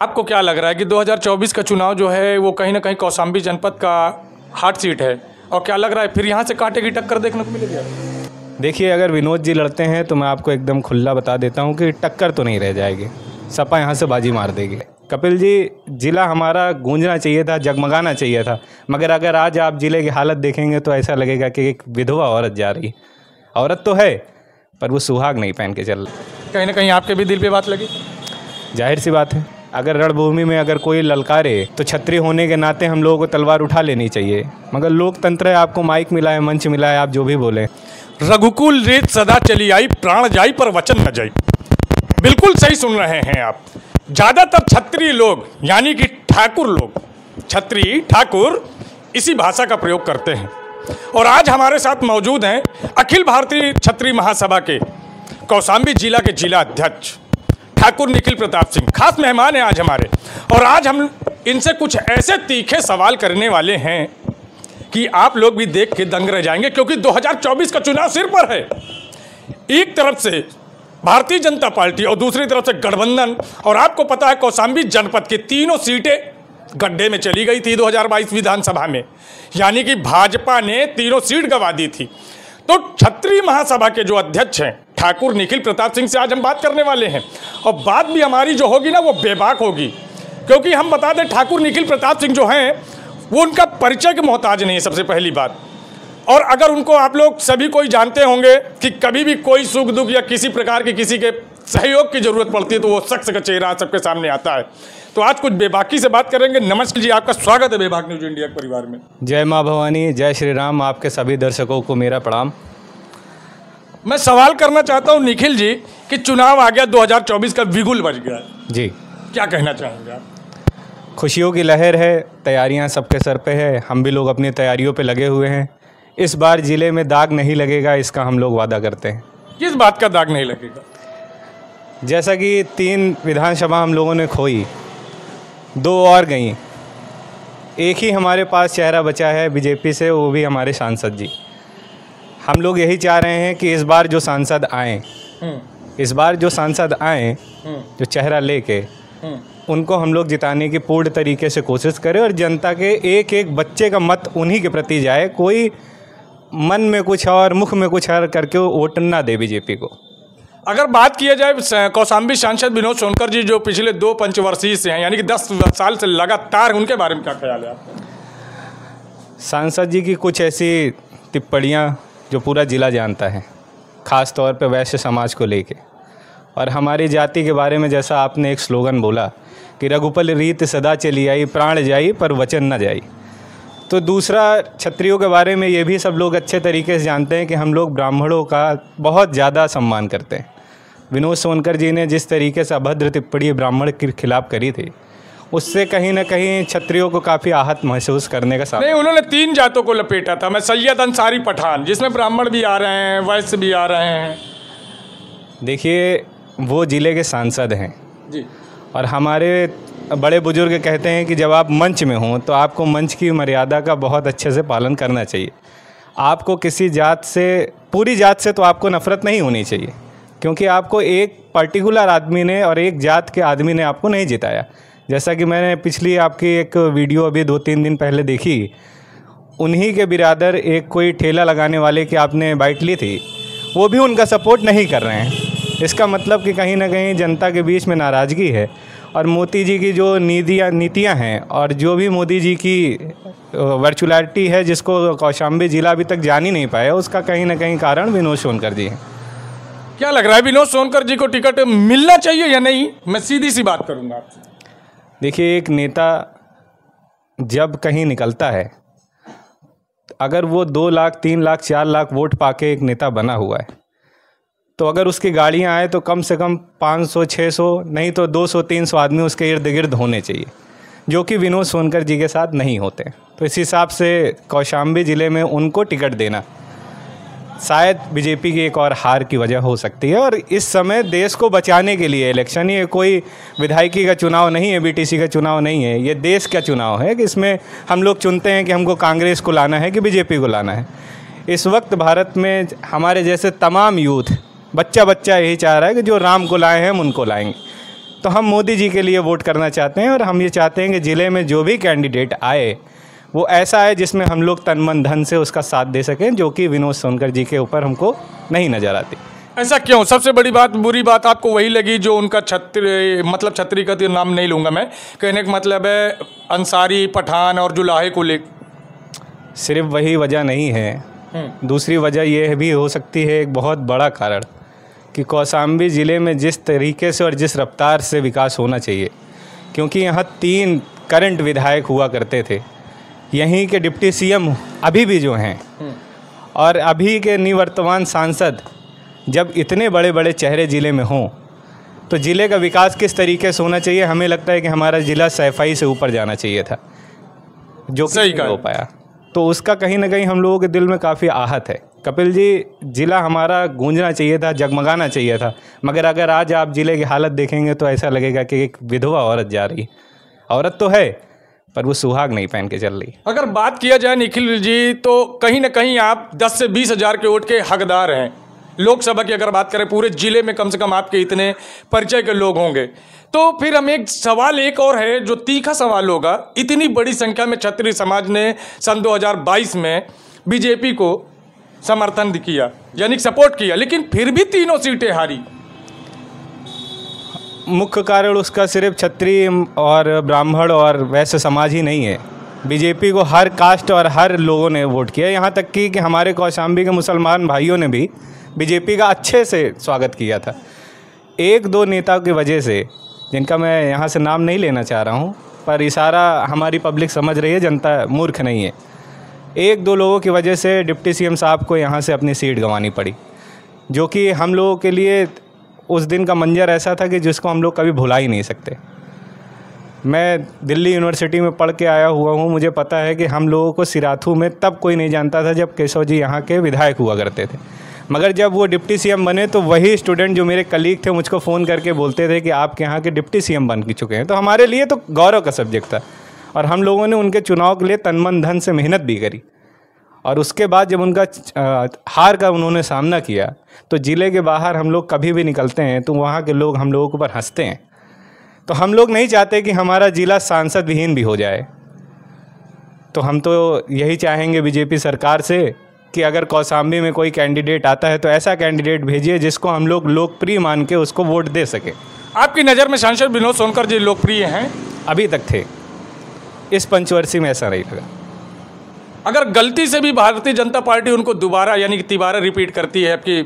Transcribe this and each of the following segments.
आपको क्या लग रहा है कि 2024 का चुनाव जो है वो कहीं ना कहीं कौशाम्बी जनपद का हॉट सीट है, और क्या लग रहा है फिर यहाँ से कांटे की टक्कर देखने को मिलेगी? देखिए, अगर विनोद जी लड़ते हैं तो मैं आपको एकदम खुला बता देता हूँ कि टक्कर तो नहीं रह जाएगी, सपा यहाँ से बाजी मार देगी। कपिल जी, ज़िला हमारा गूंजना चाहिए था, जगमगाना चाहिए था, मगर अगर आज आप ज़िले की हालत देखेंगे तो ऐसा लगेगा कि एक विधवा औरत जा रही। औरत तो है पर वो सुहाग नहीं पहन के चल रही। कहीं ना कहीं आपके भी दिल पे बात लगी। जाहिर सी बात है, अगर रणभूमि में अगर कोई ललकारे तो छतरी होने के नाते हम लोगों को तलवार उठा लेनी चाहिए, मगर लोकतंत्र है, आपको माइक मिला है, मंच मिला है, आप जो भी बोलें। रघुकुल रीत सदा चली आई, प्राण जाई पर वचन न जाई। बिल्कुल सही सुन रहे हैं आप। ज़्यादातर क्षत्रिय लोग यानी कि ठाकुर लोग, क्षत्रिय ठाकुर इसी भाषा का प्रयोग करते हैं। और आज हमारे साथ मौजूद हैं अखिल भारतीय क्षत्रिय महासभा के कौशाम्बी जिला के जिला अध्यक्ष ठाकुर निखिल प्रताप सिंह, खास मेहमान हैं आज हमारे। और आज हम इनसे कुछ ऐसे तीखे सवाल करने वाले हैं कि आप लोग भी देख के दंग रह जाएंगे, क्योंकि 2024 का चुनाव सिर पर है। एक तरफ से भारतीय जनता पार्टी और दूसरी तरफ से गठबंधन, और आपको पता है कौशाम्बी जनपद की तीनों सीटें गड्ढे में चली गई थी 2022 विधानसभा में, यानी कि भाजपा ने तीनों सीट गंवा दी थी। तो क्षत्रिय महासभा के जो अध्यक्ष हैं ठाकुर निखिल प्रताप सिंह से आज हम बात करने वाले हैं, और बात भी हमारी जो होगी ना वो बेबाक होगी, क्योंकि हम बता दें ठाकुर निखिल प्रताप सिंह जो हैं वो उनका परिचय के मोहताज नहीं है, सबसे पहली बात। और अगर उनको आप लोग सभी कोई जानते होंगे कि कभी भी कोई सुख दुख या किसी प्रकार की किसी के सहयोग की जरूरत पड़ती है तो वो शख्स का चेहरा सबके सामने आता है। तो आज कुछ बेबाकी से बात करेंगे। नमस्कार जी, आपका स्वागत है बेबाक न्यूज इंडिया के परिवार में। जय माँ भवानी, जय श्री राम। आपके सभी दर्शकों को मेरा प्रणाम। मैं सवाल करना चाहता हूँ निखिल जी कि चुनाव आ गया, 2024 का बिगुल बज गया जी, क्या कहना चाहेंगे आप? खुशियों की लहर है, तैयारियां सबके सर पे है, हम भी लोग अपनी तैयारियों पे लगे हुए हैं। इस बार ज़िले में दाग नहीं लगेगा, इसका हम लोग वादा करते हैं। किस बात का दाग नहीं लगेगा? जैसा कि 3 विधानसभा हम लोगों ने खोई, 2 और गई, एक ही हमारे पास चेहरा बचा है बीजेपी से, वो भी हमारे सांसद जी। हम लोग यही चाह रहे हैं कि इस बार जो सांसद आएँ, जो चेहरा लेके, उनको हम लोग जिताने की पूर्ण तरीके से कोशिश करें, और जनता के एक एक बच्चे का मत उन्हीं के प्रति जाए। कोई मन में कुछ और मुख में कुछ और करके वोट ना दे बीजेपी को। अगर बात किया जाए कौशाम्बी सांसद विनोद सोनकर जी जो पिछले 2 पंचवर्षीय से हैं, यानी कि 10 साल से लगातार, उनके बारे में क्या ख्याल है आपका? सांसद जी की कुछ ऐसी टिप्पणियाँ जो पूरा ज़िला जानता है, ख़ास तौर पे वैश्य समाज को लेके, और हमारी जाति के बारे में, जैसा आपने एक स्लोगन बोला कि रघुकुल रीत सदा चली आई, प्राण जाई पर वचन न जाई। तो दूसरा, क्षत्रियों के बारे में ये भी सब लोग अच्छे तरीके से जानते हैं कि हम लोग ब्राह्मणों का बहुत ज़्यादा सम्मान करते हैं। विनोद सोनकर जी ने जिस तरीके से अभद्र टिप्पणी ब्राह्मण के खिलाफ करी थी, उससे कहीं ना कहीं क्षत्रियों को काफ़ी आहत महसूस करने का सामना। नहीं, उन्होंने 3 जातों को लपेटा था, मैं सैयद, अंसारी, पठान, जिसमें ब्राह्मण भी आ रहे हैं, वैश्य भी आ रहे हैं। देखिए, वो ज़िले के सांसद हैं जी, और हमारे बड़े बुजुर्ग कहते हैं कि जब आप मंच में हों तो आपको मंच की मर्यादा का बहुत अच्छे से पालन करना चाहिए। आपको किसी जात से, पूरी जात से तो आपको नफ़रत नहीं होनी चाहिए, क्योंकि आपको एक पर्टिकुलर आदमी ने और एक जात के आदमी ने आपको नहीं जिताया। जैसा कि मैंने पिछली आपकी एक वीडियो अभी 2-3 दिन पहले देखी, उन्हीं के बिरादर एक कोई ठेला लगाने वाले की आपने बाइट ली थी, वो भी उनका सपोर्ट नहीं कर रहे हैं। इसका मतलब कि कहीं ना कहीं जनता के बीच में नाराज़गी है, और मोदी जी की जो नीतियाँ हैं और जो भी मोदी जी की वर्चुअलिटी है, जिसको कौशाम्बी जिला अभी तक जान ही नहीं पाया, उसका कहीं ना कहीं कारण विनोद सोनकर जी हैं। क्या लग रहा है विनोद सोनकर जी को टिकट मिलना चाहिए या नहीं? मैं सीधी सी बात करूंगा आपसे। देखिए, एक नेता जब कहीं निकलता है, अगर वो 2 लाख 3 लाख 4 लाख वोट पाके एक नेता बना हुआ है, तो अगर उसकी गाड़ियां आए तो कम से कम 500-600 नहीं तो 200-300 आदमी उसके इर्द गिर्द होने चाहिए, जो कि विनोद सोनकर जी के साथ नहीं होते। तो इस हिसाब से कौशाम्बी ज़िले में उनको टिकट देना शायद बीजेपी की एक और हार की वजह हो सकती है। और इस समय देश को बचाने के लिए इलेक्शन, ये कोई विधायकी का चुनाव नहीं है, बीटीसी का चुनाव नहीं है, ये देश का चुनाव है कि इसमें हम लोग चुनते हैं कि हमको कांग्रेस को लाना है कि बीजेपी को लाना है। इस वक्त भारत में हमारे जैसे तमाम यूथ, बच्चा यही चाह रहा है कि जो राम को लाए हैं हम उनको लाएंगे। तो हम मोदी जी के लिए वोट करना चाहते हैं और हम ये चाहते हैं कि ज़िले में जो भी कैंडिडेट आए वो ऐसा है जिसमें हम लोग तन मन धन से उसका साथ दे सकें, जो कि विनोद सोनकर जी के ऊपर हमको नहीं नज़र आती। ऐसा क्यों? सबसे बड़ी बात, बुरी बात आपको वही लगी जो उनका छत्री का तो नाम नहीं लूँगा मैं, कहने का मतलब है अंसारी, पठान और जुलाहे को ले। सिर्फ वही वजह नहीं है, दूसरी वजह यह भी हो सकती है, एक बहुत बड़ा कारण, कि कौशाम्बी ज़िले में जिस तरीके से और जिस रफ्तार से विकास होना चाहिए, क्योंकि यहाँ 3 करंट विधायक हुआ करते थे, यहीं के डिप्टी सीएम अभी भी जो हैं, और अभी के निवर्तमान सांसद जब इतने बड़े बड़े चेहरे ज़िले में हों तो ज़िले का विकास किस तरीके से होना चाहिए। हमें लगता है कि हमारा ज़िला सैफई से ऊपर जाना चाहिए था, जो सही नहीं हो पाया। तो उसका कहीं ना कहीं हम लोगों के दिल में काफ़ी आहत है। कपिल जी, ज़िला हमारा गूंजना चाहिए था, जगमगाना चाहिए था, मगर अगर आज आप ज़िले की हालत देखेंगे तो ऐसा लगेगा कि एक विधवा औरत जा रही, औरत तो है पर वो सुहाग नहीं पहन के चल रही। अगर बात किया जाए निखिल जी, तो कहीं ना कहीं आप 10 से 20 हज़ार के वोट के हकदार हैं। लोकसभा की अगर बात करें, पूरे ज़िले में कम से कम आपके इतने परिचय के लोग होंगे। तो फिर हम एक सवाल एक और है जो तीखा सवाल होगा, इतनी बड़ी संख्या में क्षत्रिय समाज ने सन 2022 में बीजेपी को समर्थन किया, यानी सपोर्ट किया, लेकिन फिर भी तीनों सीटें हारी। मुख्य कारण उसका सिर्फ क्षत्रिय और ब्राह्मण और वैश्य समाज ही नहीं है। बीजेपी को हर कास्ट और हर लोगों ने वोट किया, यहाँ तक कि हमारे कौशाम्बी के मुसलमान भाइयों ने भी बीजेपी का अच्छे से स्वागत किया था। 1-2 नेताओं की वजह से, जिनका मैं यहाँ से नाम नहीं लेना चाह रहा हूँ, पर इशारा हमारी पब्लिक समझ रही है, जनता मूर्ख नहीं है, 1-2 लोगों की वजह से डिप्टी सीएम साहब को यहाँ से अपनी सीट गंवानी पड़ी, जो कि हम लोगों के लिए उस दिन का मंजर ऐसा था कि जिसको हम लोग कभी भुला ही नहीं सकते। मैं दिल्ली यूनिवर्सिटी में पढ़ के आया हुआ हूँ, मुझे पता है कि हम लोगों को सिराथू में तब कोई नहीं जानता था जब केशव जी यहाँ के विधायक हुआ करते थे, मगर जब वो डिप्टी सीएम बने तो वही स्टूडेंट जो मेरे कलीग थे मुझको फ़ोन करके बोलते थे कि आपके यहाँ के डिप्टी सीएम बन चुके हैं। तो हमारे लिए तो गौरव का सब्जेक्ट था, और हम लोगों ने उनके चुनाव के लिए तन मन धन से मेहनत भी करी, और उसके बाद जब उनका हार का उन्होंने सामना किया तो ज़िले के बाहर हम लोग कभी भी निकलते हैं तो वहाँ के लोग हम लोगों के ऊपर हंसते हैं। तो हम लोग नहीं चाहते कि हमारा ज़िला सांसद विहीन भी हो जाए। तो हम तो यही चाहेंगे बीजेपी सरकार से कि अगर कौशाम्बी में कोई कैंडिडेट आता है तो ऐसा कैंडिडेट भेजिए जिसको हम लोग लोकप्रिय मान के उसको वोट दे सके। आपकी नज़र में सांसद विनोद सोनकर जी लोकप्रिय हैं? अभी तक थे, इस पंचवर्षीय में ऐसा नहीं लगा। अगर गलती से भी भारतीय जनता पार्टी उनको दोबारा यानी कि तिबारा रिपीट करती है, आपकी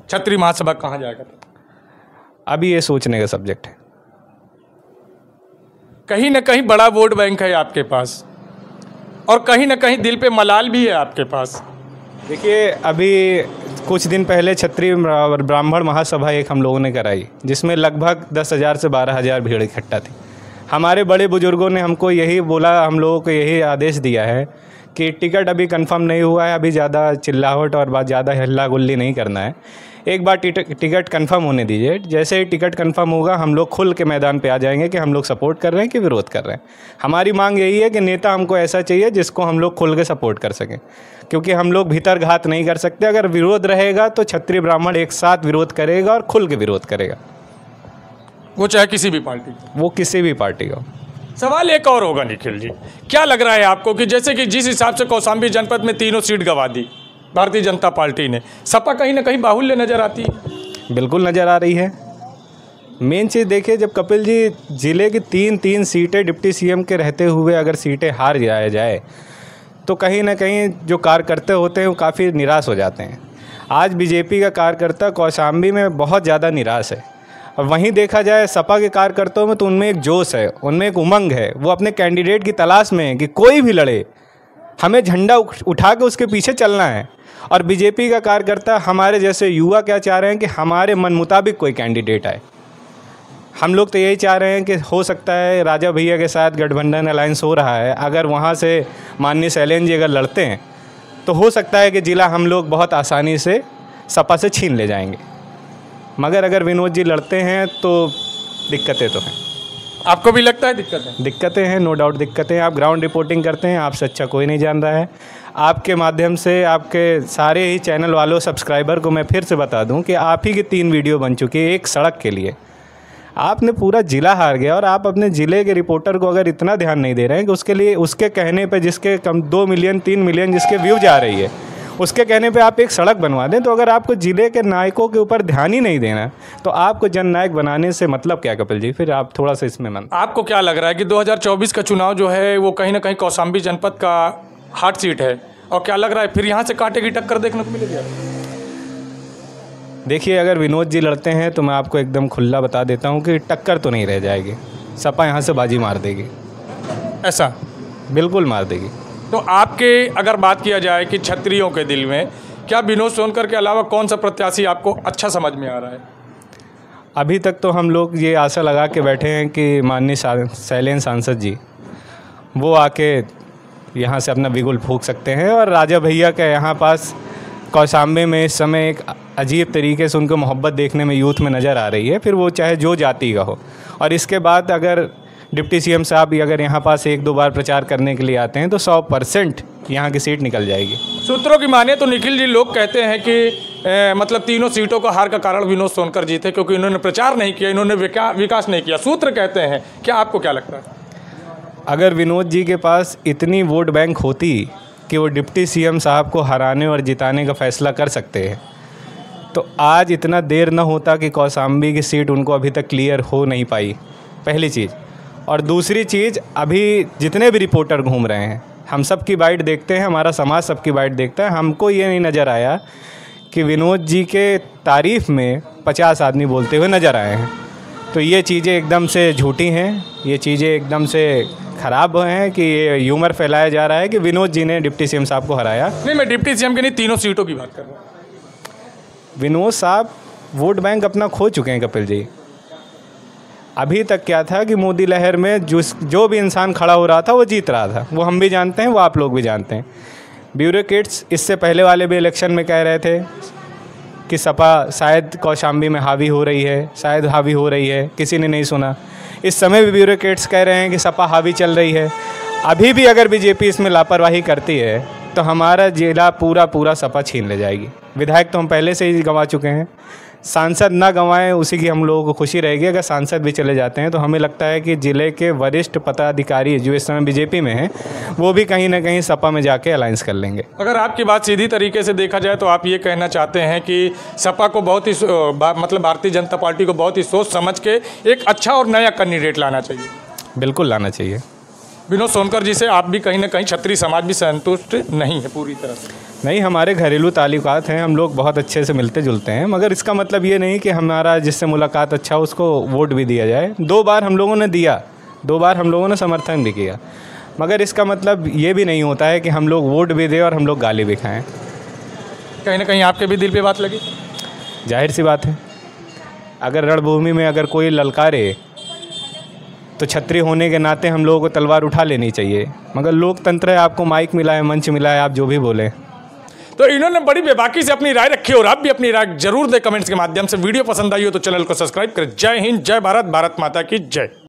क्षत्रिय महासभा कहाँ जाएगा? अभी ये सोचने का सब्जेक्ट है। कहीं ना कहीं बड़ा वोट बैंक है आपके पास, और कहीं ना कहीं दिल पे मलाल भी है आपके पास। देखिए, अभी कुछ दिन पहले क्षत्रिय ब्राह्मण महासभा एक हम लोगों ने कराई, जिसमें लगभग 10,000 से 12,000 भीड़ इकट्ठा थी। हमारे बड़े बुजुर्गों ने हमको यही बोला, हम लोगों को यही आदेश दिया है कि टिकट अभी कंफर्म नहीं हुआ है, अभी ज़्यादा चिल्लाहट और ज़्यादा हल्ला गुल्ली नहीं करना है, एक बार टिकट कंफर्म होने दीजिए। जैसे ही टिकट कंफर्म होगा हम लोग खुल के मैदान पे आ जाएंगे कि हम लोग सपोर्ट कर रहे हैं कि विरोध कर रहे हैं। हमारी मांग यही है कि नेता हमको ऐसा चाहिए जिसको हम लोग खुल के सपोर्ट कर सकें, क्योंकि हम लोग भीतर घात नहीं कर सकते। अगर विरोध रहेगा तो क्षत्रिय ब्राह्मण एक साथ विरोध करेगा और खुल के विरोध करेगा, वो चाहे किसी भी पार्टी, वो किसी भी पार्टी का। सवाल एक और होगा निखिल जी, क्या लग रहा है आपको कि जैसे कि जिस हिसाब से कौशाम्बी जनपद में 3 सीट गंवा दी भारतीय जनता पार्टी ने, सपा कहीं ना कहीं बाहुल्य नजर आती है? बिल्कुल नज़र आ रही है। मेन चीज़ देखिए, जब कपिल जी ज़िले की 3 सीटें डिप्टी सीएम के रहते हुए अगर सीटें हार जाए तो कहीं ना कहीं जो कार्यकर्ता होते हैं वो काफ़ी निराश हो जाते हैं। आज बीजेपी का कार्यकर्ता कौशाम्बी में बहुत ज़्यादा निराश है, और वहीं देखा जाए सपा के कार्यकर्ताओं में तो उनमें एक जोश है, उनमें एक उमंग है, वो अपने कैंडिडेट की तलाश में है कि कोई भी लड़े, हमें झंडा उठा के उसके पीछे चलना है। और बीजेपी का कार्यकर्ता, हमारे जैसे युवा क्या चाह रहे हैं कि हमारे मन मुताबिक कोई कैंडिडेट आए। हम लोग तो यही चाह रहे हैं कि हो सकता है राजा भैया के साथ गठबंधन अलायंस हो रहा है, अगर वहाँ से माननीय शैलेंद्र जी अगर लड़ते हैं तो हो सकता है कि ज़िला हम लोग बहुत आसानी से सपा से छीन ले जाएंगे। मगर अगर विनोद जी लड़ते हैं तो दिक्कतें तो हैं। आपको भी लगता है दिक्कतें हैं? नो डाउट दिक्कतें हैं। आप ग्राउंड रिपोर्टिंग करते हैं, आपसे अच्छा कोई नहीं जान रहा है। आपके माध्यम से आपके सारे ही चैनल वालों सब्सक्राइबर को मैं फिर से बता दूं कि आप ही की 3 वीडियो बन चुकी है, एक सड़क के लिए आपने पूरा ज़िला हार गया और आप अपने ज़िले के रिपोर्टर को अगर इतना ध्यान नहीं दे रहे हैं कि उसके लिए उसके कहने पे जिसके कम 2 मिलियन 3 मिलियन जिसके व्यूज आ रही है उसके कहने पे आप एक सड़क बनवा दें, तो अगर आपको ज़िले के नायकों के ऊपर ध्यान ही नहीं देना तो आपको जननायक बनाने से मतलब क्या कपिल जी? फिर आप थोड़ा सा इसमें मन। आपको क्या लग रहा है कि 2024 का चुनाव जो है वो कहीं ना कहीं कौशाम्बी जनपद का हॉट सीट है, और क्या लग रहा है फिर यहाँ से कांटे की टक्कर देखने को मिलेगी? देखिए, अगर विनोद जी लड़ते हैं तो मैं आपको एकदम खुला बता देता हूँ कि टक्कर तो नहीं रह जाएगी, सपा यहाँ से बाजी मार देगी। ऐसा? बिल्कुल मार देगी। तो आपके अगर बात किया जाए कि क्षत्रियों के दिल में क्या विनोद सोनकर के अलावा कौन सा प्रत्याशी आपको अच्छा समझ में आ रहा है? अभी तक तो हम लोग ये आशा लगा के बैठे हैं कि माननीय शैलेंद्र सांसद जी वो आके यहाँ से अपना बिगुल फूंक सकते हैं, और राजा भैया के यहाँ पास कौशाम्बी में इस समय एक अजीब तरीके से उनको मोहब्बत देखने में यूथ में नज़र आ रही है, फिर वो चाहे जो जाति का हो। और इसके बाद अगर डिप्टी सीएम साहब भी अगर यहाँ पास 1-2 बार प्रचार करने के लिए आते हैं तो 100% यहाँ की सीट निकल जाएगी। सूत्रों की माने तो निखिल जी, लोग कहते हैं कि मतलब तीनों सीटों का हार का कारण विनोद सोनकर जी थे, क्योंकि इन्होंने प्रचार नहीं किया, इन्होंने विकास नहीं किया, सूत्र कहते हैं। क्या आपको क्या लगता है? अगर विनोद जी के पास इतनी वोट बैंक होती कि वो डिप्टी सीएम साहब को हराने और जिताने का फैसला कर सकते हैं तो आज इतना देर न होता कि कौशाम्बी की सीट उनको अभी तक क्लियर हो नहीं पाई, पहली चीज़। और दूसरी चीज़, अभी जितने भी रिपोर्टर घूम रहे हैं हम सब की बाइट देखते हैं, हमारा समाज सबकी बाइट देखता है, हमको ये नहीं नज़र आया कि विनोद जी के तारीफ़ में 50 आदमी बोलते हुए नज़र आए हैं। तो ये चीज़ें एकदम से झूठी हैं, ये चीज़ें एकदम से ख़राब हैं कि ये ह्यूमर फैलाया जा रहा है कि विनोद जी ने डिप्टी सीएम साहब को हराया। नहीं, मैं डिप्टी सीएम के नहीं, तीनों सीटों की बात कर रहा हूँ। विनोद साहब वोट बैंक अपना खो चुके हैं कपिल जी। अभी तक क्या था कि मोदी लहर में जो भी इंसान खड़ा हो रहा था वो जीत रहा था, वो हम भी जानते हैं, वो आप लोग भी जानते हैं। ब्यूरोक्रेट्स इससे पहले वाले भी इलेक्शन में कह रहे थे कि सपा शायद कौशाम्बी में हावी हो रही है, शायद हावी हो रही है, किसी ने नहीं सुना। इस समय भी ब्यूरोक्रेट्स कह रहे हैं कि सपा हावी चल रही है। अभी भी अगर बीजेपी इसमें लापरवाही करती है तो हमारा जिला पूरा सपा छीन ले जाएगी। विधायक तो हम पहले से ही गंवा चुके हैं, सांसद ना गंवाएं उसी की हम लोगों को खुशी रहेगी। अगर सांसद भी चले जाते हैं तो हमें लगता है कि ज़िले के वरिष्ठ पदाधिकारी जो इस समय बीजेपी में हैं वो भी कहीं ना कहीं सपा में जाके अलायंस कर लेंगे। अगर आपकी बात सीधी तरीके से देखा जाए तो आप ये कहना चाहते हैं कि सपा को बहुत ही मतलब भारतीय जनता पार्टी को बहुत ही सोच समझ के एक अच्छा और नया कैंडिडेट लाना चाहिए? बिल्कुल लाना चाहिए। विनोद सोनकर जी से आप भी कहीं ना कहीं क्षत्रिय समाज भी संतुष्ट नहीं है पूरी तरह से? नहीं, हमारे घरेलू ताल्लुकात हैं, हम लोग बहुत अच्छे से मिलते जुलते हैं, मगर इसका मतलब ये नहीं कि हमारा जिससे मुलाकात अच्छा उसको वोट भी दिया जाए। 2 बार हम लोगों ने दिया, 2 बार हम लोगों ने समर्थन भी किया, मगर इसका मतलब ये भी नहीं होता है कि हम लोग वोट भी दें और हम लोग गाली भी खाएँ। कहीं ना कहीं आपके भी दिल पे बात लगी? जाहिर सी बात है, अगर रणभूमि में अगर कोई ललकारे तो छत्री होने के नाते हम लोगों को तलवार उठा लेनी चाहिए, मगर लोकतंत्र है, आपको माइक मिला है, मंच मिला है, आप जो भी बोलें। तो इन्होंने बड़ी बेबाकी से अपनी राय रखी और आप भी अपनी राय जरूर दें कमेंट्स के माध्यम से। वीडियो पसंद आई हो तो चैनल को सब्सक्राइब करें। जय हिंद, जय भारत, भारत माता की जय।